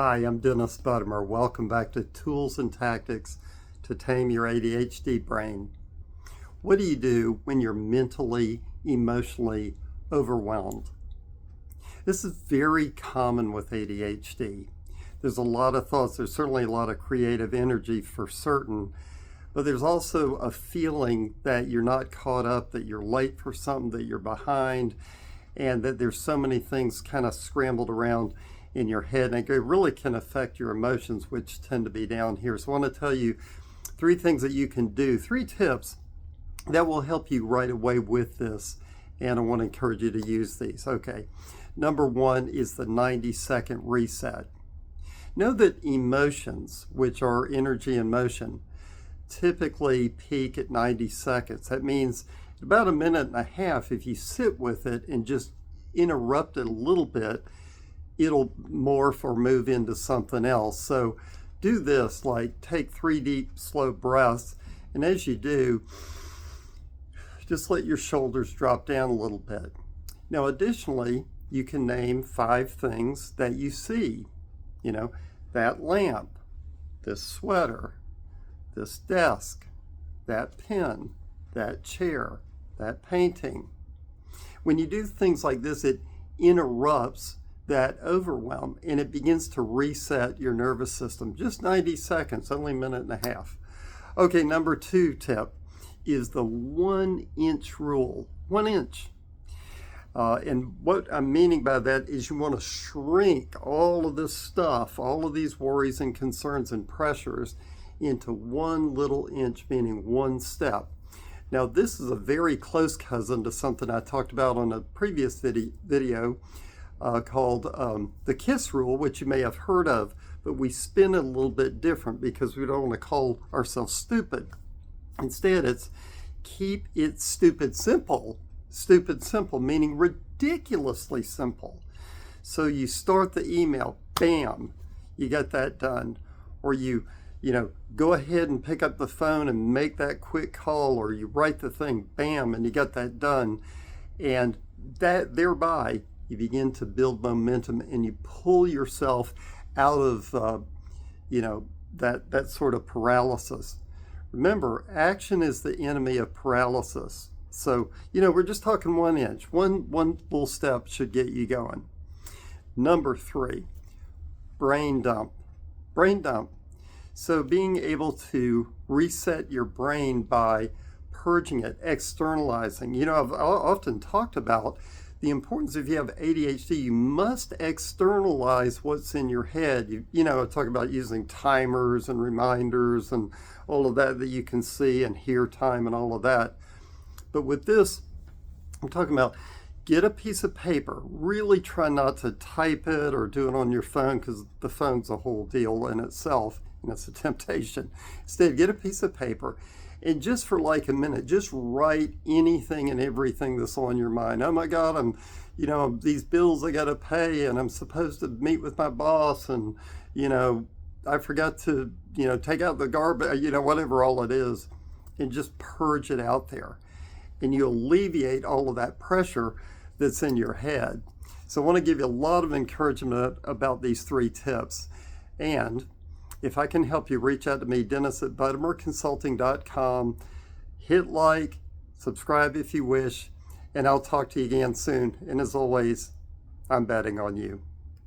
Hi, I'm Dennis Buttimer. Welcome back to Tools and Tactics to Tame Your ADHD Brain. What do you do when you're mentally, emotionally overwhelmed? This is very common with ADHD. There's a lot of thoughts. There's certainly a lot of creative energy for certain, but there's also a feeling that you're not caught up, that you're late for something, that you're behind, and that there's so many things kind of scrambled around in your head, and it really can affect your emotions, which tend to be down here. So I want to tell you 3 things that you can do, 3 tips that will help you right away with this, and I want to encourage you to use these. Okay, number 1 is the 90-second reset. Know that emotions, which are energy and motion, typically peak at 90 seconds. That means about a minute and a half, if you sit with it and just interrupt it a little bit, it'll morph or move into something else. So do this, like take 3 deep, slow breaths, and as you do, just let your shoulders drop down a little bit. Now, additionally, you can name 5 things that you see. You know, that lamp, this sweater, this desk, that pen, that chair, that painting. When you do things like this, it interrupts that overwhelm and it begins to reset your nervous system. Just 90 seconds, only a minute and a half. Okay, number 2 tip is the 1-inch rule. 1 inch. And what I'm meaning by that is you want to shrink all of this stuff, all of these worries and concerns and pressures into 1 little inch, meaning 1 step. Now, this is a very close cousin to something I talked about on a previous video called the KISS rule, which you may have heard of, but we spin it a little bit different because we don't want to call ourselves stupid. Instead, it's keep it stupid simple. Stupid simple, meaning ridiculously simple. So you start the email, bam, you get that done. Or you go ahead and pick up the phone and make that quick call, or you write the thing, bam, and you got that done. And that thereby, you begin to build momentum and you pull yourself out of, that sort of paralysis. Remember, action is the enemy of paralysis. So, we're just talking 1 inch. One little step should get you going. Number 3, brain dump. Brain dump. So being able to reset your brain by purging it, externalizing. I've often talked about the importance, if you have ADHD, you must externalize what's in your head. I talk about using timers and reminders and all of that you can see and hear time and all of that. But with this, I'm talking about get a piece of paper. Really try not to type it or do it on your phone because the phone's a whole deal in itself and it's a temptation. Instead, get a piece of paper and just for like a minute, just write anything and everything that's on your mind. Oh my God, I'm these bills I got to pay and I'm supposed to meet with my boss and, I forgot to, take out the garbage, whatever all it is, and just purge it out there. And you alleviate all of that pressure that's in your head. So I want to give you a lot of encouragement about these 3 tips. And if I can help you, reach out to me, Dennis at ButtimerConsulting.com. Hit like, subscribe if you wish, and I'll talk to you again soon. And as always, I'm betting on you.